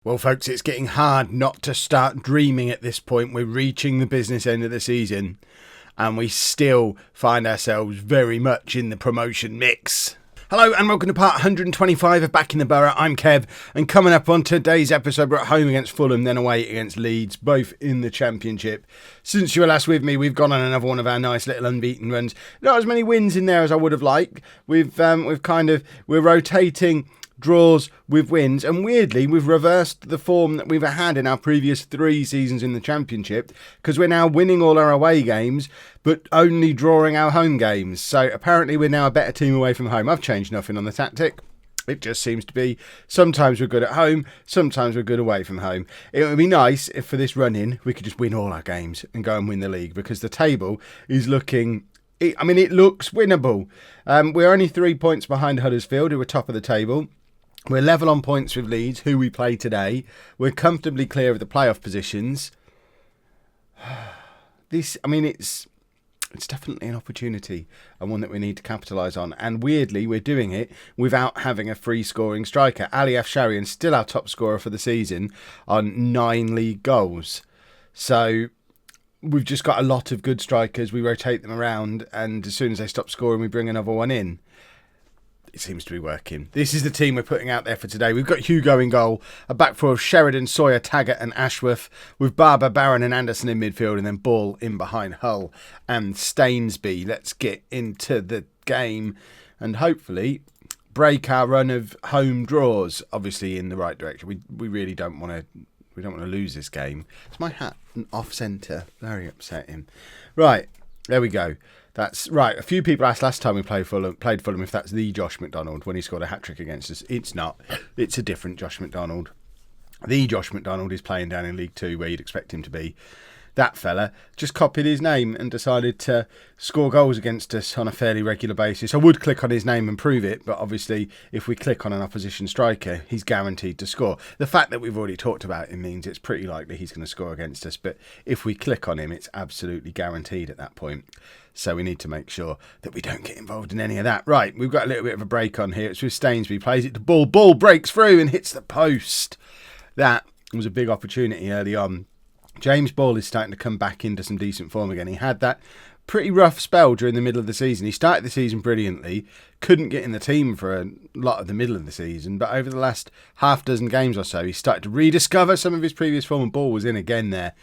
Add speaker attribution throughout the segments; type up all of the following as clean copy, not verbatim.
Speaker 1: Well, folks, it's getting hard not to start dreaming at this point. We're reaching the business end of the season, and we still find ourselves very much in the promotion mix. Hello and welcome to part 125 of Backing the Boro. I'm Kev, and coming up on today's episode, we're at home against Fulham, then away against Leeds, both in the Championship. Since you were last with me, we've gone on another one of our nice little unbeaten runs. Not as many wins in there as I would have liked. We're rotating draws with wins, and weirdly we've reversed the form that we've had in our previous 3 seasons in the Championship, because we're now winning all our away games but only drawing our home games. So apparently we're now a better team away from home. I've changed nothing on the tactic. It just seems to be sometimes we're good at home, sometimes we're good away from home. It would be nice if for this run-in we could just win all our games and go and win the league, because the table is looking... it looks winnable. We're only 3 points behind Huddersfield, who are top of the table. We're level on points with Leeds, who we play today. We're comfortably clear of the playoff positions. It's definitely an opportunity, and one that we need to capitalise on. And weirdly, we're doing it without having a free scoring striker. Ali Afsharian still our top scorer for the season on 9 league goals. So we've just got a lot of good strikers. We rotate them around, and as soon as they stop scoring, we bring another one in. It seems to be working. This is the team we're putting out there for today. We've got Hugo in goal, a back four of Sheridan, Sawyer, Taggart and Ashworth, with Barber, Barron and Anderson in midfield, and then Ball in behind Hull and Stainsby. Let's get into the game and hopefully break our run of home draws, obviously in the right direction. We really don't want to lose this game. It's my hat off centre. Very upsetting. Right, there we go. That's right. A few people asked last time we played Fulham if that's the Josh McDonald when he scored a hat-trick against us. It's not. It's a different Josh McDonald. The Josh McDonald is playing down in League 2 where you'd expect him to be. That fella just copied his name and decided to score goals against us on a fairly regular basis. I would click on his name and prove it, but obviously if we click on an opposition striker, he's guaranteed to score. The fact that we've already talked about him means it's pretty likely he's going to score against us, but if we click on him, it's absolutely guaranteed at that point. So we need to make sure that we don't get involved in any of that. Right, we've got a little bit of a break on here. It's with Stainsby, plays it to Ball. Ball breaks through and hits the post. That was a big opportunity early on. James Ball is starting to come back into some decent form again. He had that pretty rough spell during the middle of the season. He started the season brilliantly, couldn't get in the team for a lot of the middle of the season, but over the last half dozen games or so, he started to rediscover some of his previous form, and Ball was in again there,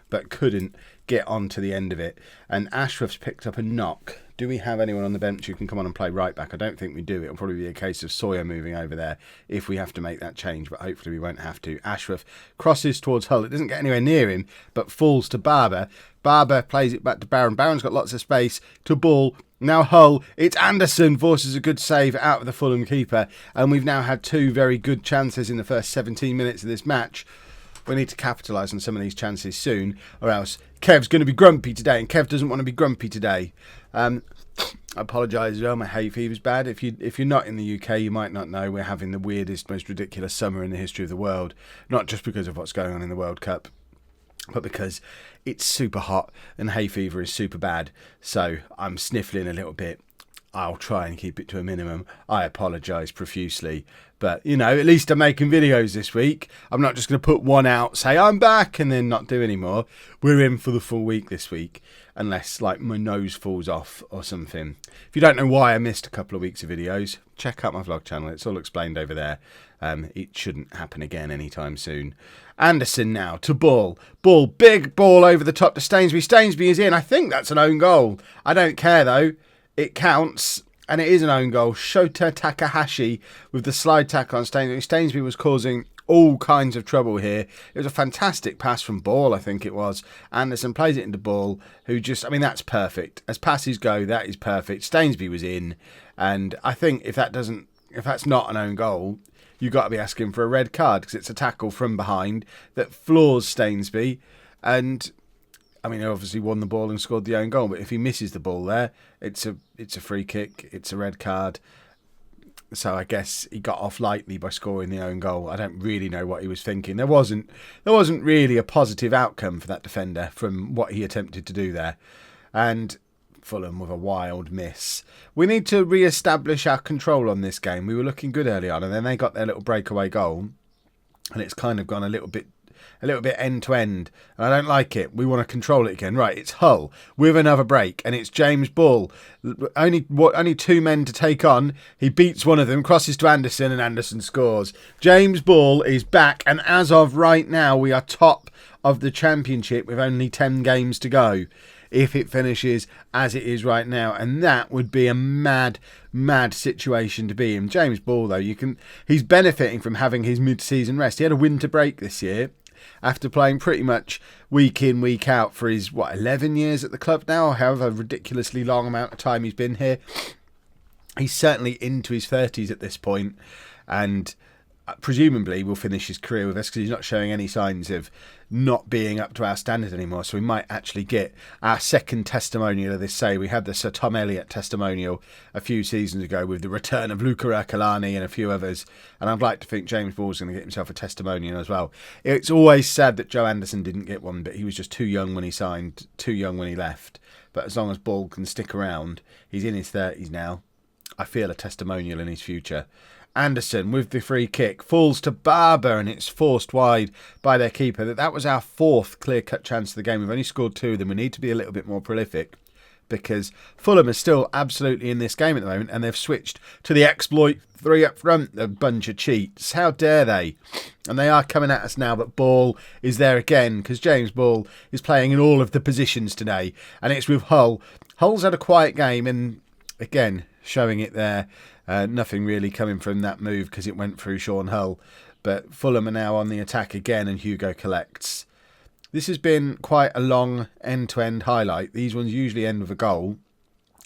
Speaker 1: but couldn't get on to the end of it. And Ashworth's picked up a knock. Do we have anyone on the bench who can come on and play right back? I don't think we do. It'll probably be a case of Sawyer moving over there if we have to make that change, but hopefully we won't have to. Ashworth crosses towards Hull. It doesn't get anywhere near him, but falls to Barber. Barber plays it back to Barron. Barron's got lots of space to Ball. Now Hull. It's Anderson forces a good save out of the Fulham keeper, and we've now had 2 very good chances in the first 17 minutes of this match. We need to capitalise on some of these chances soon, or else Kev's going to be grumpy today, and Kev doesn't want to be grumpy today. I apologise as well, my hay fever's bad. If you're not in the UK, you might not know we're having the weirdest, most ridiculous summer in the history of the world. Not just because of what's going on in the World Cup, but because it's super hot and hay fever is super bad. So I'm sniffling a little bit. I'll try and keep it to a minimum. I apologise profusely. But, at least I'm making videos this week. I'm not just going to put one out, say I'm back, and then not do any more. We're in for the full week this week, unless, my nose falls off or something. If you don't know why I missed a couple of weeks of videos, check out my vlog channel. It's all explained over there. It shouldn't happen again anytime soon. Anderson now to Ball. Ball, big ball over the top to Stainsby. Stainsby is in. I think that's an own goal. I don't care, though. It counts, and it is an own goal. Shota Takahashi with the slide tackle on Stainsby. Stainsby was causing all kinds of trouble here. It was a fantastic pass from Ball, I think it was. Anderson plays it into Ball, who just, that's perfect. As passes go, that is perfect. Stainsby was in, and I think if that's not an own goal, you've got to be asking for a red card, because it's a tackle from behind that floors Stainsby, and he obviously won the ball and scored the own goal, but if he misses the ball there, it's a free kick, it's a red card. So I guess he got off lightly by scoring the own goal. I don't really know what he was thinking. There wasn't really a positive outcome for that defender from what he attempted to do there. And Fulham with a wild miss. We need to re-establish our control on this game. We were looking good early on, and then they got their little breakaway goal. and it's kind of gone a little bit end to end, and I don't like it. We want to control it again. Right, it's Hull with another break, and it's James Ball. Only two men to take on. He beats one of them, crosses to Anderson, and Anderson scores. James Ball is back, and as of right now, we are top of the Championship with only 10 games to go. If it finishes as it is right now, and that would be a mad situation to be in. James Ball, though, he's benefiting from having his mid-season rest. He had a winter break this year after playing pretty much week in, week out for his 11 years at the club now, however ridiculously long amount of time he's been here. He's certainly into his 30s at this point, and presumably will finish his career with us because he's not showing any signs of not being up to our standard anymore. So we might actually get our second testimonial of this. Say we had the Sir Tom Elliott testimonial a few seasons ago with the return of Luca Ercolani and a few others, and I'd like to think James Ball's going to get himself a testimonial as well. It's always sad that Joe Anderson didn't get one, but he was just too young when he signed, too young when he left. But as long as Ball can stick around, he's in his 30s now, I feel a testimonial in his future. Anderson with the free kick falls to Barber, and it's forced wide by their keeper. That was our fourth clear-cut chance of the game. We've only scored 2 of them. We need to be a little bit more prolific because Fulham is still absolutely in this game at the moment, and they've switched to the exploit 3 up front. A bunch of cheats. How dare they? And they are coming at us now, but Ball is there again because James Ball is playing in all of the positions today, and it's with Hull. Hull's had a quiet game, and again, showing it there. Nothing really coming from that move because it went through Sean Hull. But Fulham are now on the attack again, and Hugo collects. This has been quite a long end-to-end highlight. These ones usually end with a goal.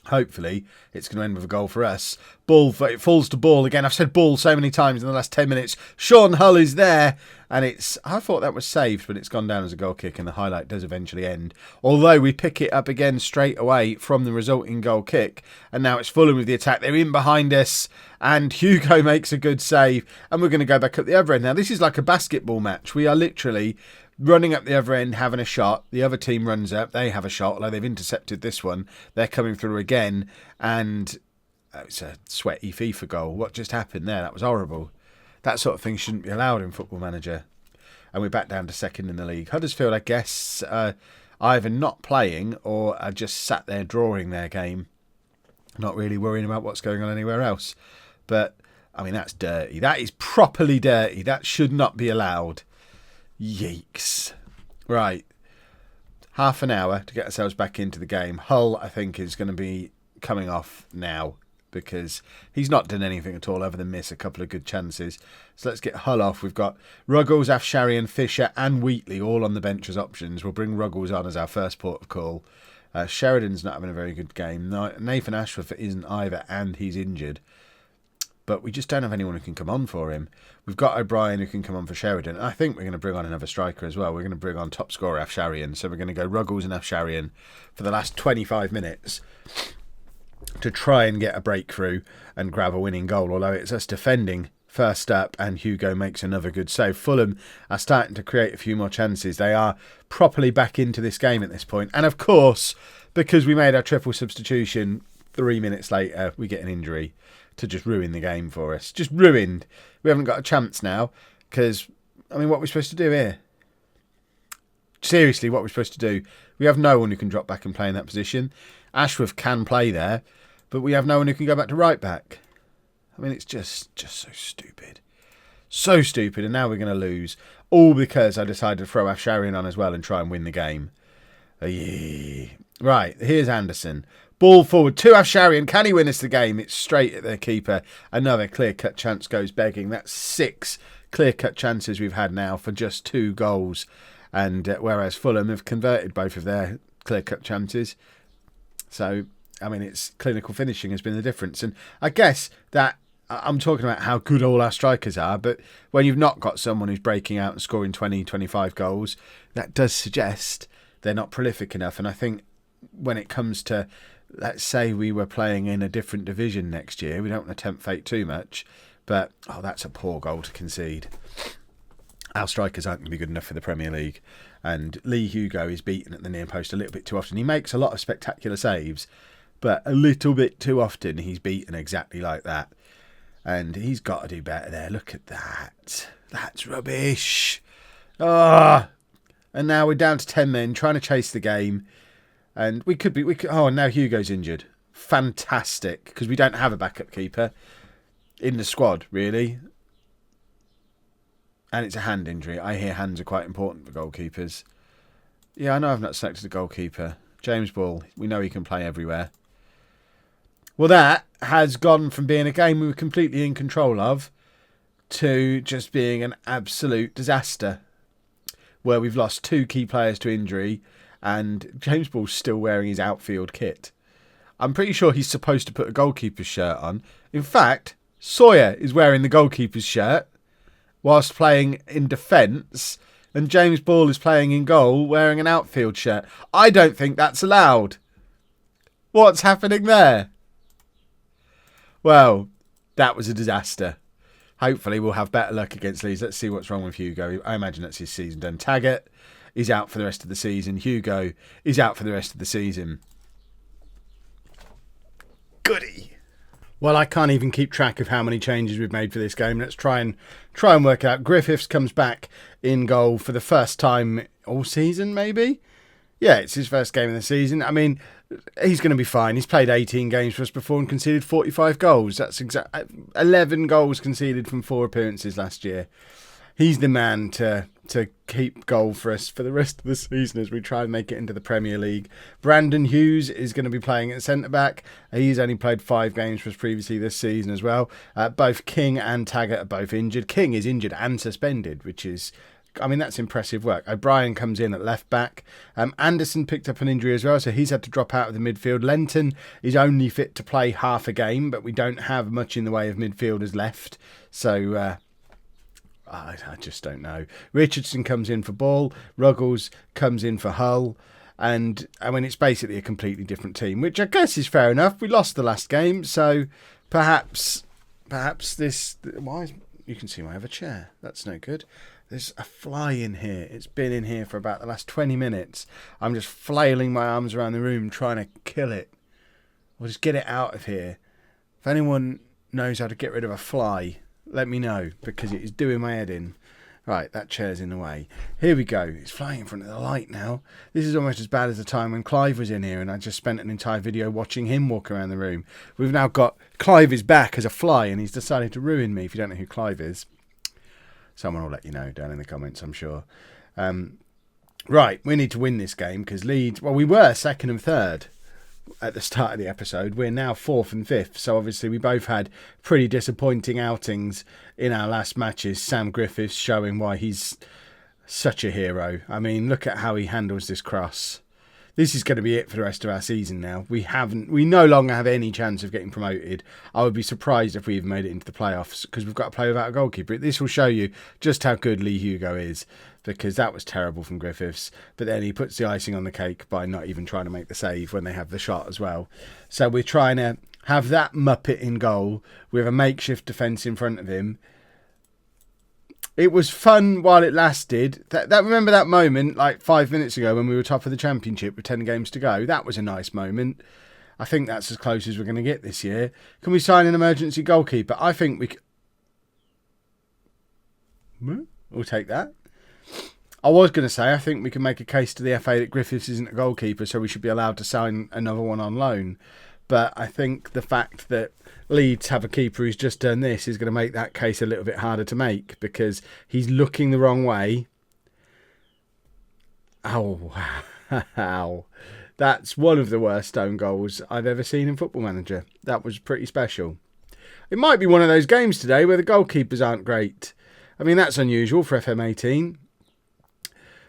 Speaker 1: Hopefully, it's going to end with a goal for us. Ball, it falls to Ball again. I've said Ball so many times in the last 10 minutes. Sean Hull is there. And I thought that was saved, but it's gone down as a goal kick, and the highlight does eventually end. Although we pick it up again straight away from the resulting goal kick. And now it's Fulham with the attack. They're in behind us, and Hugo makes a good save. And we're going to go back up the other end. Now, this is like a basketball match. We are literally running up the other end, having a shot. The other team runs up. They have a shot, although they've intercepted this one. They're coming through again, and it's a sweaty FIFA goal. What just happened there? That was horrible. That sort of thing shouldn't be allowed in Football Manager. And we're back down to second in the league. Huddersfield, I guess, either not playing or are just sat there drawing their game, not really worrying about what's going on anywhere else. But, I mean, that's dirty. That is properly dirty. That should not be allowed. Yeeks. Right. Half an hour to get ourselves back into the game. Hull, I think, is going to be coming off now because he's not done anything at all other than miss a couple of good chances. So let's get Hull off. We've got Ruggles, Afsharian, Fisher and Wheatley all on the bench as options. We'll bring Ruggles on as our first port of call. Sheridan's not having a very good game. Nathan Ashworth isn't either, and he's injured. But we just don't have anyone who can come on for him. We've got O'Brien who can come on for Sheridan. I think we're going to bring on another striker as well. We're going to bring on top scorer Afsharian. So we're going to go Ruggles and Afsharian for the last 25 minutes to try and get a breakthrough and grab a winning goal. Although it's us defending first up, and Hugo makes another good save. Fulham are starting to create a few more chances. They are properly back into this game at this point. And of course, because we made our triple substitution, 3 minutes later, we get an injury to just ruin the game for us. Just ruined. We haven't got a chance now because, I mean, what are we supposed to do here? Seriously, what are we supposed to do? We have no one who can drop back and play in that position. Ashworth can play there, but we have no one who can go back to right back. I mean, it's just so stupid. So stupid, and now we're going to lose. All because I decided to throw Afsharian on as well and try and win the game. Right, here's Anderson. Ball forward to Afsharian. Can he win us the game? It's straight at their keeper. Another clear-cut chance goes begging. That's 6 clear-cut chances we've had now for just 2 goals. And whereas Fulham have converted both of their clear-cut chances. So, I mean, it's clinical finishing has been the difference. And I guess that I'm talking about how good all our strikers are, but when you've not got someone who's breaking out and scoring 20, 25 goals, that does suggest they're not prolific enough. And I think when it comes to, let's say we were playing in a different division next year, we don't want to tempt fate too much, but, oh, that's a poor goal to concede. Our strikers aren't going to be good enough for the Premier League. And Lee Hugo is beaten at the near post a little bit too often. He makes a lot of spectacular saves, but a little bit too often he's beaten exactly like that. And he's got to do better there. Look at that. That's rubbish. Ah. And now we're down to 10 men trying to chase the game. And we could. Oh, and now Hugo's injured. Fantastic. Because we don't have a backup keeper in the squad, really. And it's a hand injury. I hear hands are quite important for goalkeepers. Yeah, I know I've not selected a goalkeeper. James Ball. We know he can play everywhere. Well, that has gone from being a game we were completely in control of to just being an absolute disaster, where we've lost 2 key players to injury and James Ball's still wearing his outfield kit. I'm pretty sure he's supposed to put a goalkeeper's shirt on. In fact, Sawyer is wearing the goalkeeper's shirt whilst playing in defence, and James Ball is playing in goal wearing an outfield shirt. I don't think that's allowed. What's happening there? Well, that was a disaster. Hopefully we'll have better luck against Leeds. Let's see what's wrong with Hugo. I imagine that's his season done. Taggart is out for the rest of the season. Hugo is out for the rest of the season. Goody. Well, I can't even keep track of how many changes we've made for this game. Let's try and work it out. Griffiths comes back in goal for the first time all season, maybe? Yeah, it's his first game of the season. I mean, he's going to be fine. He's played 18 games for us before and conceded 45 goals. That's 11 goals conceded from 4 appearances last year. He's the man to keep goal for us for the rest of the season as we try and make it into the Premier League. Brandon Hughes is going to be playing at centre-back. He's only played 5 games for us previously this season as well. Both King and Taggart are both injured. King is injured and suspended, which is... I mean, that's impressive work. O'Brien comes in at left back. Anderson picked up an injury as well, so he's had to drop out of the midfield. Lenton is only fit to play half a game, but we don't have much in the way of midfielders left. So I just don't know. Richardson comes in for Ball. Ruggles comes in for Hull. And I mean, it's basically a completely different team, which I guess is fair enough. We lost the last game, so perhaps this... You can see I have a chair. That's no good. There's a fly in here. It's been in here for about the last 20 minutes. I'm just flailing my arms around the room trying to kill it. Or just get it out of here. If anyone knows how to get rid of a fly, let me know, because it is doing my head in. Right, that chair's in the way. Here we go. It's flying in front of the light now. This is almost as bad as the time when Clive was in here and I just spent an entire video watching him walk around the room. We've now got Clive is back as a fly and he's decided to ruin me. If you don't know who Clive is, someone will let you know down in the comments, I'm sure. Right, we need to win this game because Leeds... Well, we were 2nd and 3rd at the start of the episode. We're now 4th and 5th. So obviously we both had pretty disappointing outings in our last matches. Sam Griffiths showing why he's such a hero. I mean, look at how he handles this cross. This is going to be it for the rest of our season now. We no longer have any chance of getting promoted. I would be surprised if we even made it into the playoffs because we've got to play without a goalkeeper. This will show you just how good Lee Hugo is because that was terrible from Griffiths. But then he puts the icing on the cake by not even trying to make the save when they have the shot as well. So we're trying to have that muppet in goal with a makeshift defence in front of him. It was fun while it lasted. Remember that moment like 5 minutes ago when we were top of the championship with 10 games to go? That was a nice moment. I think that's as close as we're going to get this year. Can we sign an emergency goalkeeper? I think we we'll take that. I was going to say I think we can make a case to the FA that Griffiths isn't a goalkeeper, so we should be allowed to sign another one on loan. But I think the fact that Leeds have a keeper who's just done this is going to make that case a little bit harder to make because he's looking the wrong way. Oh, wow. That's one of the worst own goals I've ever seen in Football Manager. That was pretty special. It might be one of those games today where the goalkeepers aren't great. I mean, that's unusual for FM18.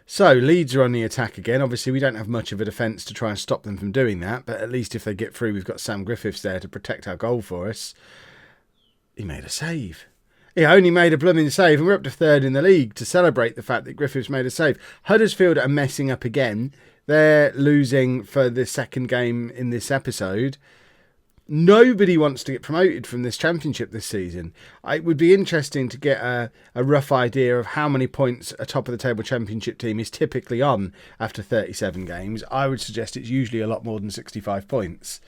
Speaker 1: So, Leeds are on the attack again. Obviously, we don't have much of a defence to try and stop them from doing that. But at least if they get through, we've got Sam Griffiths there to protect our goal for us. He made a save. He only made a blooming save, and we're up to 3rd in the league to celebrate the fact that Griffiths made a save. Huddersfield are messing up again. They're losing for the 2nd game in this episode. Nobody wants to get promoted from this championship this season. It would be interesting to get a rough idea of how many points a top-of-the-table championship team is typically on after 37 games. I would suggest it's usually a lot more than 65 points.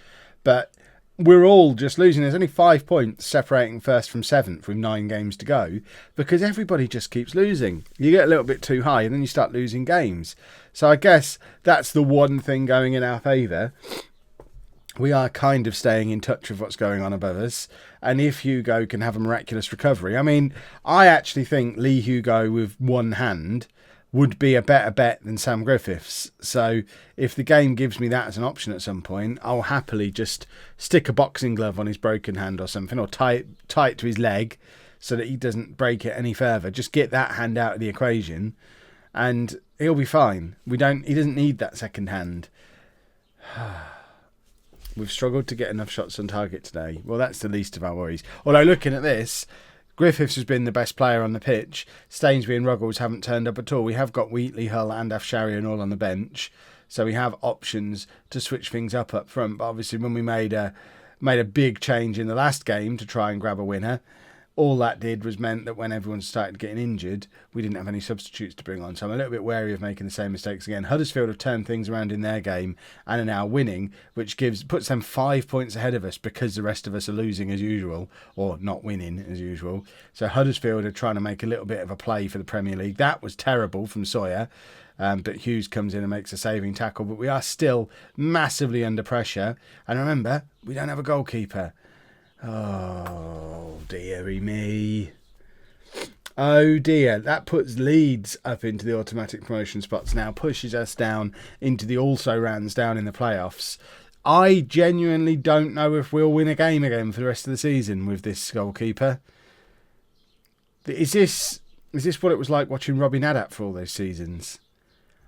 Speaker 1: But we're all just losing. There's only 5 points separating first from seventh with 9 games to go because everybody just keeps losing. You get a little bit too high and then you start losing games. So I guess that's the one thing going in our favour. We are kind of staying in touch with what's going on above us. And if Hugo can have a miraculous recovery, I mean, I actually think Lee Hugo with one hand would be a better bet than Sam Griffiths. So if the game gives me that as an option at some point, I'll happily just stick a boxing glove on his broken hand or something, or tie it to his leg so that he doesn't break it any further. Just get that hand out of the equation and he'll be fine. He doesn't need that second hand. We've struggled to get enough shots on target today. Well, that's the least of our worries. Although looking at this, Griffiths has been the best player on the pitch. Stainsby and Ruggles haven't turned up at all. We have got Wheatley, Hull and Afsharian all on the bench. So we have options to switch things up front. But obviously when we made a big change in the last game to try and grab a winner, all that did was meant that when everyone started getting injured, we didn't have any substitutes to bring on. So I'm a little bit wary of making the same mistakes again. Huddersfield have turned things around in their game and are now winning, which puts them 5 points ahead of us because the rest of us are losing as usual, or not winning as usual. So Huddersfield are trying to make a little bit of a play for the Premier League. That was terrible from Sawyer, but Hughes comes in and makes a saving tackle. But we are still massively under pressure. And remember, we don't have a goalkeeper. Oh, dearie me. Oh dear, that puts Leeds up into the automatic promotion spots now, pushes us down into the also-rans down in the playoffs. I genuinely don't know if we'll win a game again for the rest of the season with this goalkeeper. Is this what it was like watching Robbie Nadat for all those seasons?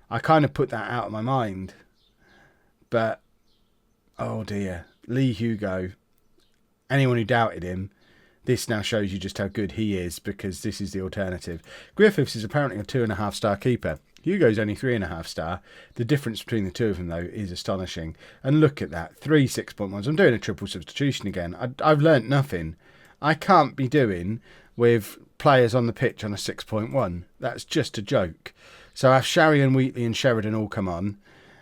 Speaker 1: I kind of put that out of my mind. But, oh dear, Lee Hugo. Anyone who doubted him, this now shows you just how good he is, because this is the alternative. Griffiths is apparently a 2.5-star keeper. Hugo's only 3.5-star. The difference between the two of them, though, is astonishing. And look at that, 3 6.1s. I'm doing a triple substitution again. I've learnt nothing. I can't be doing with players on the pitch on a 6.1. That's just a joke. So Afsharian, Wheatley and Sheridan all come on,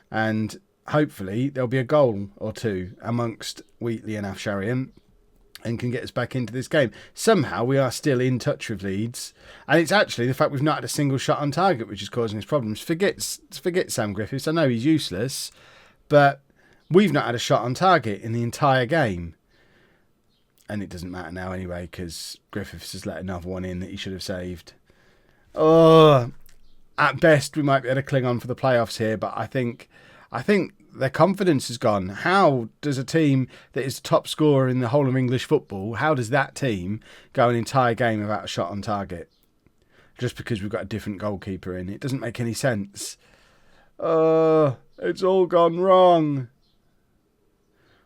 Speaker 1: and hopefully there'll be a goal or two amongst Wheatley and Afsharian, and can get us back into this game. Somehow we are still in touch with Leeds, and it's actually the fact we've not had a single shot on target which is causing us problems. Forget Sam Griffiths. I know he's useless, but we've not had a shot on target in the entire game. And it doesn't matter now anyway, because Griffiths has let another one in that he should have saved. Oh, at best we might be able to cling on for the playoffs here, but I think their confidence is gone. How does a team that is the top scorer in the whole of English football, how does that team go an entire game without a shot on target? Just because we've got a different goalkeeper in. It doesn't make any sense. It's all gone wrong.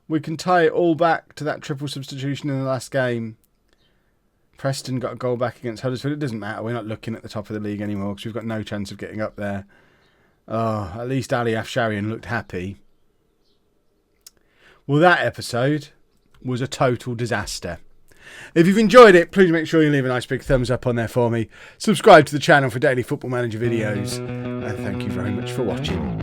Speaker 1: We can tie it all back to that triple substitution in the last game. Preston got a goal back against Huddersfield. It doesn't matter. We're not looking at the top of the league anymore because we've got no chance of getting up there. Oh, at least Ali Afsharian looked happy. Well, that episode was a total disaster. If you've enjoyed it, please make sure you leave a nice big thumbs up on there for me. Subscribe to the channel for daily Football Manager videos. And thank you very much for watching.